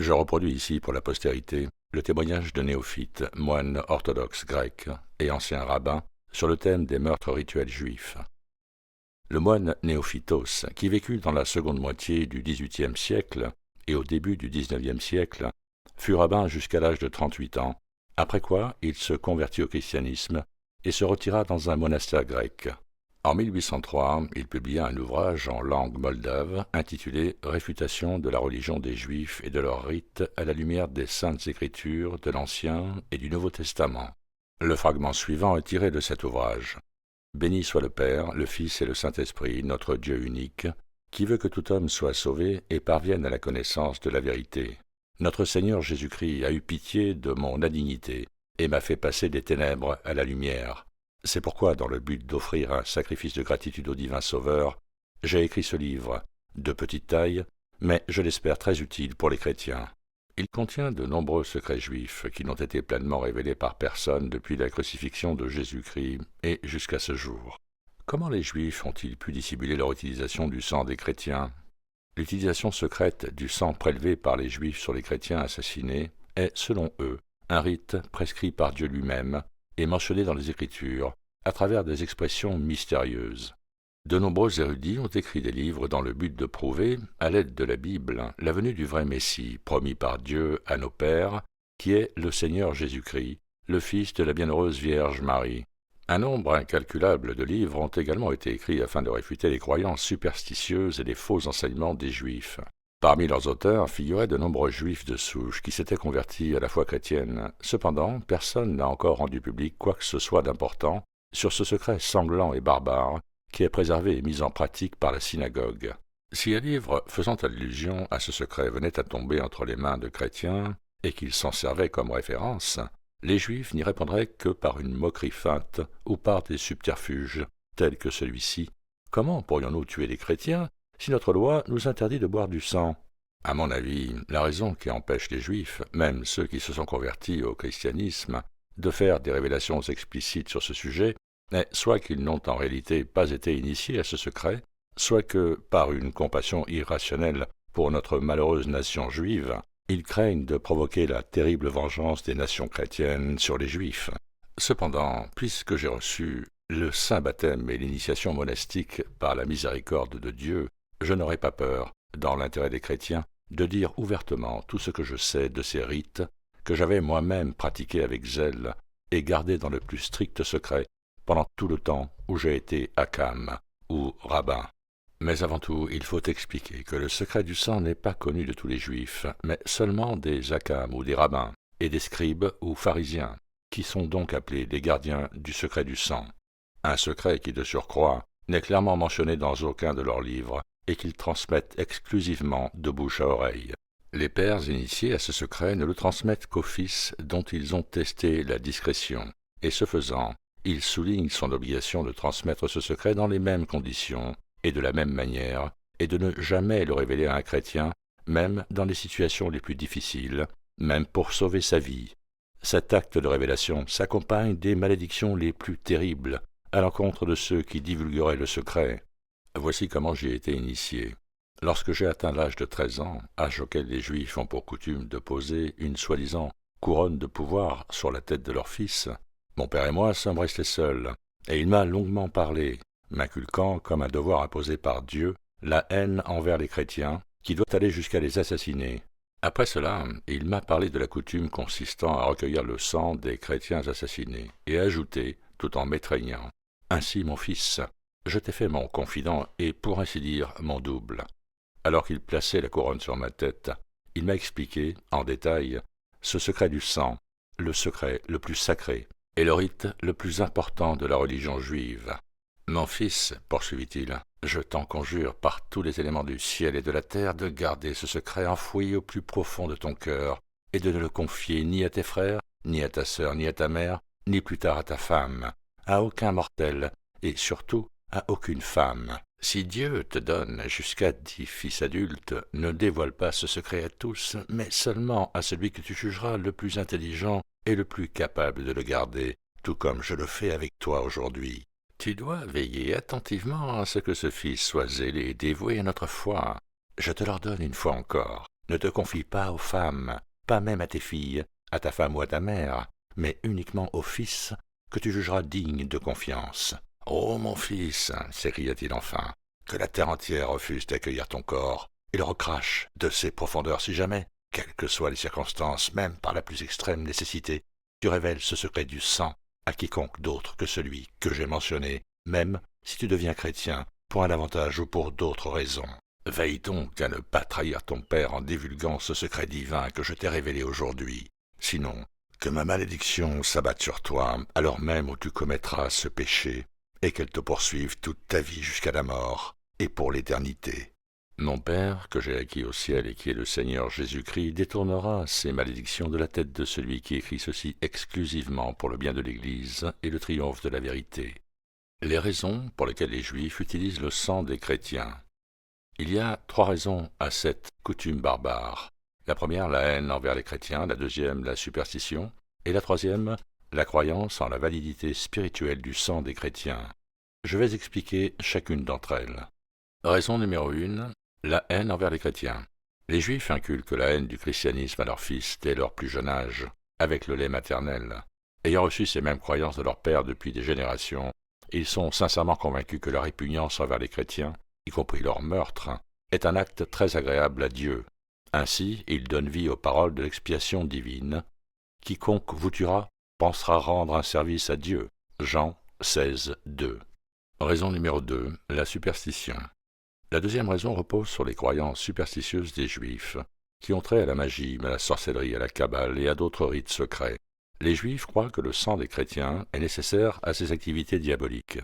Je reproduis ici pour la postérité le témoignage de Néophyte, moine orthodoxe grec et ancien rabbin, sur le thème des meurtres rituels juifs. Le moine Néophytos, qui vécut dans la seconde moitié du XVIIIe siècle et au début du XIXe siècle, fut rabbin jusqu'à l'âge de 38 ans, après quoi il se convertit au christianisme et se retira dans un monastère grec. En 1803, il publia un ouvrage en langue moldave intitulé « Réfutation de la religion des Juifs et de leurs rites à la lumière des Saintes Écritures de l'Ancien et du Nouveau Testament ». Le fragment suivant est tiré de cet ouvrage. « Béni soit le Père, le Fils et le Saint-Esprit, notre Dieu unique, qui veut que tout homme soit sauvé et parvienne à la connaissance de la vérité. Notre Seigneur Jésus-Christ a eu pitié de mon indignité et m'a fait passer des ténèbres à la lumière. C'est pourquoi, dans le but d'offrir un sacrifice de gratitude au divin Sauveur, j'ai écrit ce livre, de petite taille, mais je l'espère très utile pour les chrétiens. Il contient de nombreux secrets juifs qui n'ont été pleinement révélés par personne depuis la crucifixion de Jésus-Christ et jusqu'à ce jour. Comment les Juifs ont-ils pu dissimuler leur utilisation du sang des chrétiens? L'utilisation secrète du sang prélevé par les Juifs sur les chrétiens assassinés est, selon eux, un rite prescrit par Dieu lui-même et mentionné dans les Écritures à travers des expressions mystérieuses. De nombreux érudits ont écrit des livres dans le but de prouver, à l'aide de la Bible, la venue du vrai Messie, promis par Dieu à nos pères, qui est le Seigneur Jésus-Christ, le Fils de la bienheureuse Vierge Marie. Un nombre incalculable de livres ont également été écrits afin de réfuter les croyances superstitieuses et les faux enseignements des Juifs. Parmi leurs auteurs figuraient de nombreux Juifs de souche qui s'étaient convertis à la foi chrétienne. Cependant, personne n'a encore rendu public quoi que ce soit d'important sur ce secret sanglant et barbare qui est préservé et mis en pratique par la synagogue. Si un livre faisant allusion à ce secret venait à tomber entre les mains de chrétiens et qu'ils s'en servaient comme référence, les Juifs n'y répondraient que par une moquerie feinte ou par des subterfuges tels que celui-ci. Comment pourrions-nous tuer les chrétiens si notre loi nous interdit de boire du sang? À mon avis, la raison qui empêche les Juifs, même ceux qui se sont convertis au christianisme, de faire des révélations explicites sur ce sujet, est soit qu'ils n'ont en réalité pas été initiés à ce secret, soit que, par une compassion irrationnelle pour notre malheureuse nation juive, ils craignent de provoquer la terrible vengeance des nations chrétiennes sur les Juifs. Cependant, puisque j'ai reçu le saint baptême et l'initiation monastique par la miséricorde de Dieu, je n'aurai pas peur, dans l'intérêt des chrétiens, de dire ouvertement tout ce que je sais de ces rites que j'avais moi-même pratiqués avec zèle et gardés dans le plus strict secret pendant tout le temps où j'ai été hakam ou rabbin. Mais avant tout, il faut expliquer que le secret du sang n'est pas connu de tous les Juifs, mais seulement des hakam ou des rabbins, et des scribes ou pharisiens, qui sont donc appelés les gardiens du secret du sang. Un secret qui, de surcroît, n'est clairement mentionné dans aucun de leurs livres, et qu'ils transmettent exclusivement de bouche à oreille. Les pères initiés à ce secret ne le transmettent qu'aux fils dont ils ont testé la discrétion, et ce faisant, ils soulignent son obligation de transmettre ce secret dans les mêmes conditions et de la même manière, et de ne jamais le révéler à un chrétien, même dans les situations les plus difficiles, même pour sauver sa vie. Cet acte de révélation s'accompagne des malédictions les plus terribles à l'encontre de ceux qui divulgueraient le secret. Voici comment j'y ai été initié. Lorsque j'ai atteint l'âge de 13 ans, âge auquel les Juifs ont pour coutume de poser une soi-disant couronne de pouvoir sur la tête de leur fils, mon père et moi sommes restés seuls, et il m'a longuement parlé, m'inculquant comme un devoir imposé par Dieu la haine envers les chrétiens, qui doit aller jusqu'à les assassiner. Après cela, il m'a parlé de la coutume consistant à recueillir le sang des chrétiens assassinés, et a ajouté, tout en m'étreignant, « Ainsi, mon fils, je t'ai fait mon confident et, pour ainsi dire, mon double. » Alors qu'il plaçait la couronne sur ma tête, il m'a expliqué, en détail, ce secret du sang, le secret le plus sacré, et le rite le plus important de la religion juive. « Mon fils, poursuivit-il, je t'en conjure par tous les éléments du ciel et de la terre de garder ce secret enfoui au plus profond de ton cœur, et de ne le confier ni à tes frères, ni à ta sœur, ni à ta mère, ni plus tard à ta femme, à aucun mortel, et surtout à aucune femme. Si Dieu te donne jusqu'à 10 fils adultes, ne dévoile pas ce secret à tous, mais seulement à celui que tu jugeras le plus intelligent et le plus capable de le garder, tout comme je le fais avec toi aujourd'hui. Tu dois veiller attentivement à ce que ce fils soit zélé et dévoué à notre foi. Je te l'ordonne une fois encore. Ne te confie pas aux femmes, pas même à tes filles, à ta femme ou à ta mère, mais uniquement au fils que tu jugeras digne de confiance. « Ô mon fils, s'écria-t-il enfin, que la terre entière refuse d'accueillir ton corps, et le recrache de ses profondeurs si jamais, quelles que soient les circonstances, même par la plus extrême nécessité, tu révèles ce secret du sang à quiconque d'autre que celui que j'ai mentionné, même si tu deviens chrétien, pour un avantage ou pour d'autres raisons. Veille donc à ne pas trahir ton père en divulguant ce secret divin que je t'ai révélé aujourd'hui. Sinon, que ma malédiction s'abatte sur toi, alors même où tu commettras ce péché, et qu'elle te poursuive toute ta vie jusqu'à la mort, et pour l'éternité. Mon Père, que j'ai acquis au ciel et qui est le Seigneur Jésus-Christ, détournera ces malédictions de la tête de celui qui écrit ceci exclusivement pour le bien de l'Église et le triomphe de la vérité. » Les raisons pour lesquelles les Juifs utilisent le sang des chrétiens. Il y a 3 raisons à cette coutume barbare. La première, la haine envers les chrétiens, la deuxième, la superstition, et la troisième, la croyance en la validité spirituelle du sang des chrétiens. Je vais expliquer chacune d'entre elles. Raison numéro 1, la haine envers les chrétiens. Les Juifs inculquent la haine du christianisme à leurs fils dès leur plus jeune âge, avec le lait maternel. Ayant reçu ces mêmes croyances de leur père depuis des générations, ils sont sincèrement convaincus que leur répugnance envers les chrétiens, y compris leur meurtre, est un acte très agréable à Dieu. Ainsi, ils donnent vie aux paroles de l'expiation divine. « Quiconque vous tuera pensera rendre un service à Dieu. » Jean 16, 2. Raison numéro 2, la superstition. La deuxième raison repose sur les croyances superstitieuses des Juifs, qui ont trait à la magie, à la sorcellerie, à la Kabbale et à d'autres rites secrets. Les Juifs croient que le sang des chrétiens est nécessaire à ces activités diaboliques.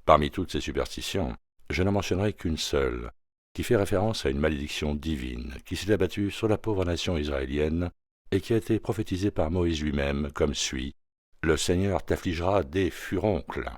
Parmi toutes ces superstitions, je n'en mentionnerai qu'une seule, qui fait référence à une malédiction divine qui s'est abattue sur la pauvre nation israélienne et qui a été prophétisée par Moïse lui-même comme suit : « Le Seigneur t'affligera des furoncles »,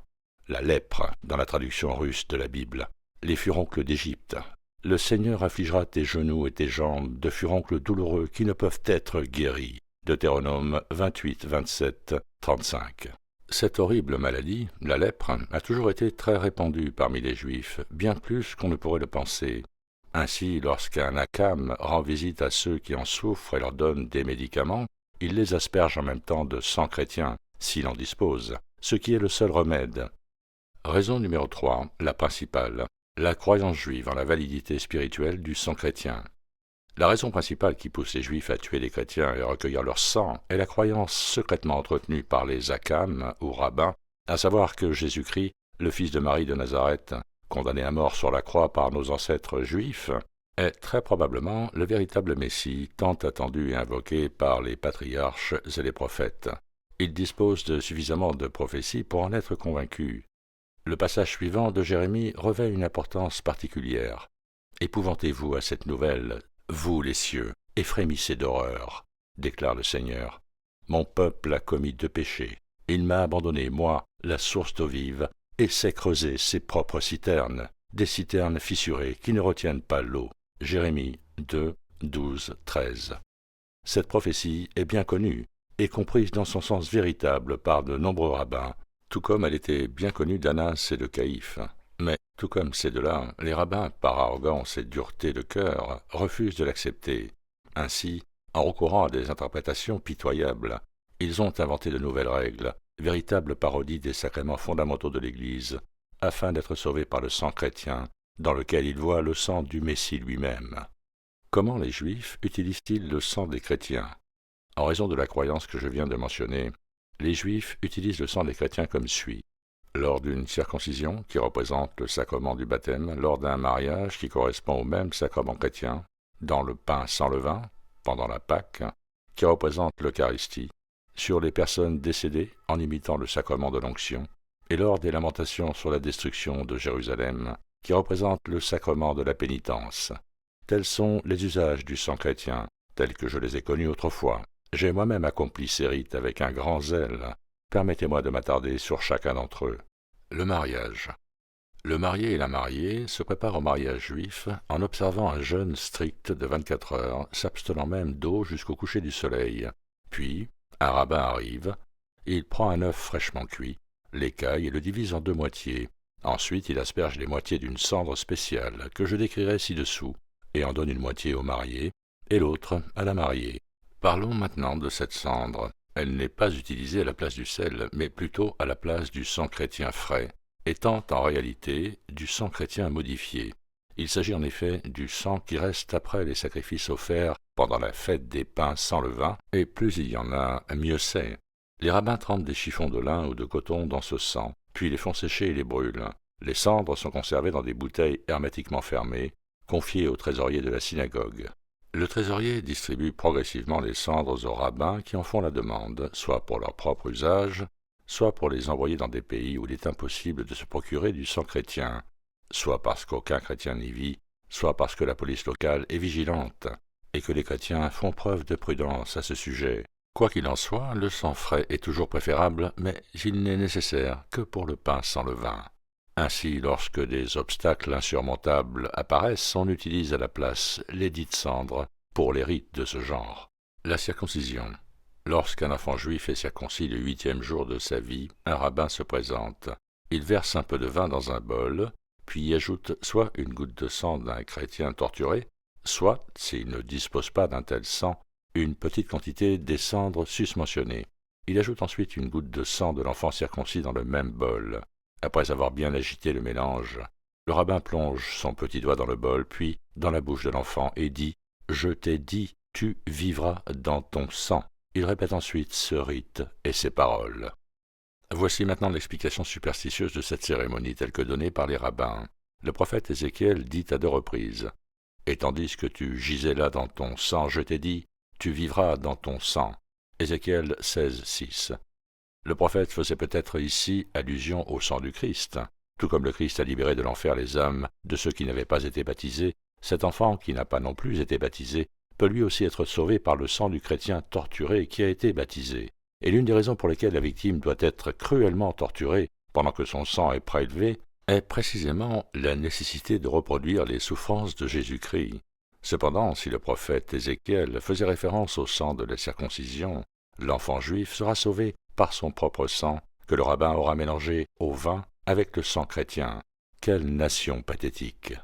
la lèpre dans la traduction russe de la Bible, les furoncles d'Égypte. Le Seigneur affligera tes genoux et tes jambes de furoncles douloureux qui ne peuvent être guéris. Deutéronome 28, 27, 35. Cette horrible maladie, la lèpre, a toujours été très répandue parmi les Juifs, bien plus qu'on ne pourrait le penser. Ainsi, lorsqu'un akam rend visite à ceux qui en souffrent et leur donne des médicaments, il les asperge en même temps de sang chrétien, s'il en dispose, ce qui est le seul remède. Raison numéro 3, la principale, la croyance juive en la validité spirituelle du sang chrétien. La raison principale qui pousse les Juifs à tuer les chrétiens et à recueillir leur sang est la croyance secrètement entretenue par les akam ou rabbins, à savoir que Jésus-Christ, le fils de Marie de Nazareth, condamné à mort sur la croix par nos ancêtres juifs, est très probablement le véritable Messie tant attendu et invoqué par les patriarches et les prophètes. Il dispose de suffisamment de prophéties pour en être convaincu. Le passage suivant de Jérémie revêt une importance particulière. « Épouvantez-vous à cette nouvelle, vous les cieux, et frémissez d'horreur, déclare le Seigneur. Mon peuple a commis 2 péchés. Il m'a abandonné, moi, la source d'eau vive, et s'est creusé ses propres citernes, des citernes fissurées qui ne retiennent pas l'eau. » Jérémie 2, 12, 13. Cette prophétie est bien connue et comprise dans son sens véritable par de nombreux rabbins, tout comme elle était bien connue d'Annas et de Caïphe. Mais, tout comme ces deux-là, les rabbins, par arrogance et dureté de cœur, refusent de l'accepter. Ainsi, en recourant à des interprétations pitoyables, ils ont inventé de nouvelles règles, véritables parodies des sacrements fondamentaux de l'Église, afin d'être sauvés par le sang chrétien, dans lequel ils voient le sang du Messie lui-même. Comment les Juifs utilisent-ils le sang des chrétiens ? En raison de la croyance que je viens de mentionner, les Juifs utilisent le sang des chrétiens comme suit. Lors d'une circoncision, qui représente le sacrement du baptême, lors d'un mariage qui correspond au même sacrement chrétien, dans le pain sans levain, pendant la Pâque, qui représente l'Eucharistie, sur les personnes décédées en imitant le sacrement de l'onction, et lors des lamentations sur la destruction de Jérusalem, qui représente le sacrement de la pénitence. Tels sont les usages du sang chrétien, tels que je les ai connus autrefois. J'ai moi-même accompli ces rites avec un grand zèle. Permettez-moi de m'attarder sur chacun d'entre eux. Le mariage. Le marié et la mariée se préparent au mariage juif en observant un jeûne strict de 24 heures, s'abstenant même d'eau jusqu'au coucher du soleil. Puis, un rabbin arrive, il prend un œuf fraîchement cuit, l'écaille et le divise en 2 moitiés. Ensuite, il asperge les moitiés d'une cendre spéciale que je décrirai ci-dessous et en donne une moitié au marié et l'autre à la mariée. Parlons maintenant de cette cendre. Elle n'est pas utilisée à la place du sel, mais plutôt à la place du sang chrétien frais, étant en réalité du sang chrétien modifié. Il s'agit en effet du sang qui reste après les sacrifices offerts pendant la fête des pains sans levain, et plus il y en a, mieux c'est. Les rabbins trempent des chiffons de lin ou de coton dans ce sang, puis les font sécher et les brûlent. Les cendres sont conservées dans des bouteilles hermétiquement fermées, confiées au trésorier de la synagogue. Le trésorier distribue progressivement les cendres aux rabbins qui en font la demande, soit pour leur propre usage, soit pour les envoyer dans des pays où il est impossible de se procurer du sang chrétien, soit parce qu'aucun chrétien n'y vit, soit parce que la police locale est vigilante, et que les chrétiens font preuve de prudence à ce sujet. Quoi qu'il en soit, le sang frais est toujours préférable, mais il n'est nécessaire que pour le pain sans levain. Ainsi, lorsque des obstacles insurmontables apparaissent, on utilise à la place les dites cendres pour les rites de ce genre. La circoncision. Lorsqu'un enfant juif est circoncis le 8e jour de sa vie, un rabbin se présente. Il verse un peu de vin dans un bol, puis y ajoute soit une goutte de sang d'un chrétien torturé, soit, s'il ne dispose pas d'un tel sang, une petite quantité des cendres susmentionnées. Il ajoute ensuite une goutte de sang de l'enfant circoncis dans le même bol. Après avoir bien agité le mélange, le rabbin plonge son petit doigt dans le bol, puis dans la bouche de l'enfant, et dit « Je t'ai dit, tu vivras dans ton sang ». Il répète ensuite ce rite et ces paroles. Voici maintenant l'explication superstitieuse de cette cérémonie telle que donnée par les rabbins. Le prophète Ézéchiel dit à 2 reprises « Et tandis que tu gisais là dans ton sang, je t'ai dit, tu vivras dans ton sang ». Ézéchiel 16:6. Le prophète faisait peut-être ici allusion au sang du Christ. Tout comme le Christ a libéré de l'enfer les âmes de ceux qui n'avaient pas été baptisés, cet enfant qui n'a pas non plus été baptisé peut lui aussi être sauvé par le sang du chrétien torturé qui a été baptisé. Et l'une des raisons pour lesquelles la victime doit être cruellement torturée pendant que son sang est prélevé est précisément la nécessité de reproduire les souffrances de Jésus-Christ. Cependant, si le prophète Ézéchiel faisait référence au sang de la circoncision, l'enfant juif sera sauvé par son propre sang, que le rabbin aura mélangé au vin avec le sang chrétien. Quelle nation pathétique!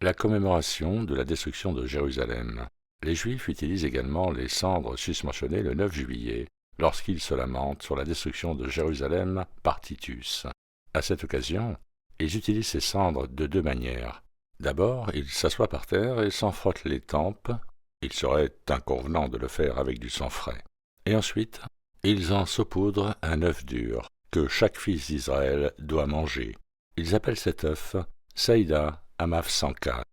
La commémoration de la destruction de Jérusalem. Les Juifs utilisent également les cendres susmentionnées le 9 juillet, lorsqu'ils se lamentent sur la destruction de Jérusalem par Titus. À cette occasion, ils utilisent ces cendres de 2 manières. D'abord, ils s'assoient par terre et s'en frottent les tempes. Il serait inconvenant de le faire avec du sang frais. Et ensuite, ils en saupoudrent un œuf dur, que chaque fils d'Israël doit manger. Ils appellent cet œuf Saïda Amavsanka.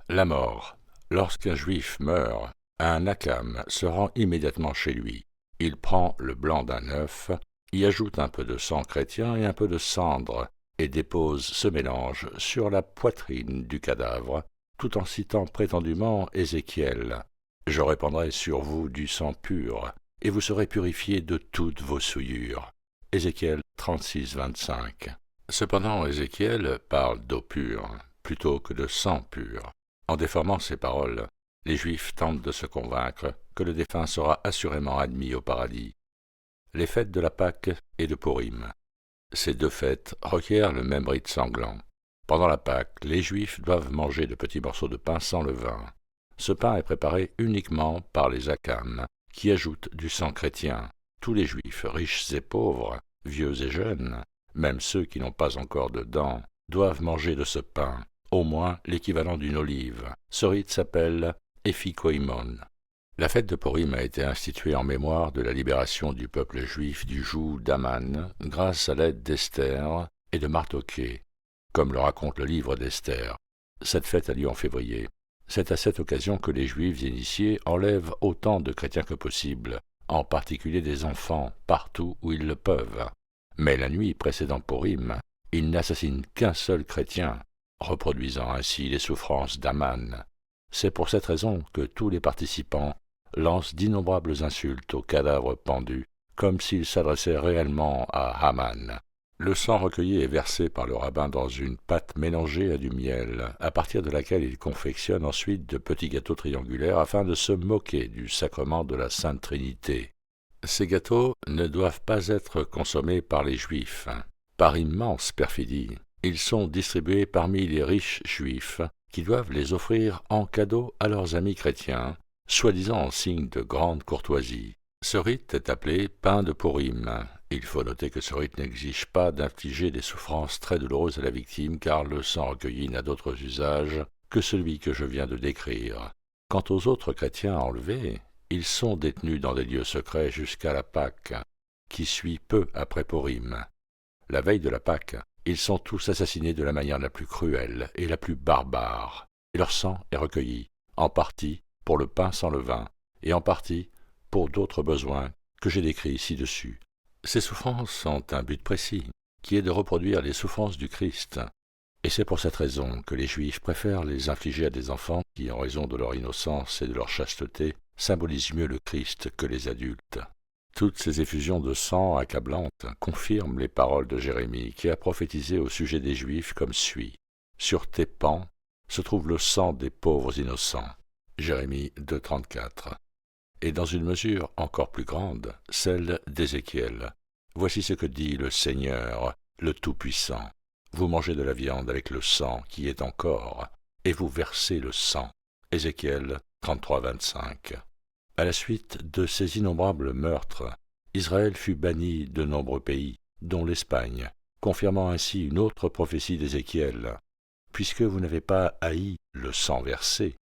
La mort. Lorsqu'un juif meurt, un akam se rend immédiatement chez lui. Il prend le blanc d'un œuf, y ajoute un peu de sang chrétien et un peu de cendre, et dépose ce mélange sur la poitrine du cadavre, tout en citant prétendument Ézéchiel. « Je répandrai sur vous du sang pur, et vous serez purifiés de toutes vos souillures. » Ézéchiel 36:25. Cependant, Ézéchiel parle d'eau pure, plutôt que de sang pur. En déformant ces paroles, les Juifs tentent de se convaincre que le défunt sera assurément admis au paradis. Les fêtes de la Pâque et de Purim. Ces 2 fêtes requièrent le même rite sanglant. Pendant la Pâque, les Juifs doivent manger de petits morceaux de pain sans levain. Ce pain est préparé uniquement par les Akam, qui ajoutent du sang chrétien. Tous les Juifs, riches et pauvres, vieux et jeunes, même ceux qui n'ont pas encore de dents, doivent manger de ce pain, au moins l'équivalent d'une olive. Ce rite s'appelle Ephikoimon. La fête de Purim a été instituée en mémoire de la libération du peuple juif du joug d'Aman grâce à l'aide d'Esther et de Mardokhée, comme le raconte le livre d'Esther. Cette fête a lieu en février. C'est à cette occasion que les Juifs initiés enlèvent autant de chrétiens que possible, en particulier des enfants, partout où ils le peuvent. Mais la nuit précédant Purim, ils n'assassinent qu'un seul chrétien, reproduisant ainsi les souffrances d'Aman. C'est pour cette raison que tous les participants lancent d'innombrables insultes au cadavre pendu, comme s'ils s'adressaient réellement à Haman. Le sang recueilli est versé par le rabbin dans une pâte mélangée à du miel, à partir de laquelle il confectionne ensuite de petits gâteaux triangulaires afin de se moquer du sacrement de la Sainte Trinité. Ces gâteaux ne doivent pas être consommés par les Juifs. Par immense perfidie, ils sont distribués parmi les riches Juifs qui doivent les offrir en cadeau à leurs amis chrétiens, soi-disant en signe de grande courtoisie. Ce rite est appelé pain de Purim. Il faut noter que ce rite n'exige pas d'infliger des souffrances très douloureuses à la victime, car le sang recueilli n'a d'autres usages que celui que je viens de décrire. Quant aux autres chrétiens enlevés, ils sont détenus dans des lieux secrets jusqu'à la Pâque, qui suit peu après Purim. La veille de la Pâque, ils sont tous assassinés de la manière la plus cruelle et la plus barbare, et leur sang est recueilli, en partie pour le pain sans levain, et en partie pour d'autres besoins que j'ai décrits ci-dessus. Ces souffrances ont un but précis, qui est de reproduire les souffrances du Christ, et c'est pour cette raison que les Juifs préfèrent les infliger à des enfants qui, en raison de leur innocence et de leur chasteté, symbolisent mieux le Christ que les adultes. Toutes ces effusions de sang accablantes confirment les paroles de Jérémie, qui a prophétisé au sujet des Juifs comme suit. « Sur tes pans se trouve le sang des pauvres innocents. » Jérémie 2,34. Et dans une mesure encore plus grande, celle d'Ézéchiel. « Voici ce que dit le Seigneur, le Tout-Puissant. Vous mangez de la viande avec le sang qui est encore, et vous versez le sang. » Ézéchiel 33,25. À la suite de ces innombrables meurtres, Israël fut banni de nombreux pays, dont l'Espagne, confirmant ainsi une autre prophétie d'Ézéchiel. « Puisque vous n'avez pas haï le sang versé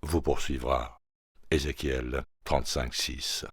vous poursuivra. » Ézéchiel 35,6.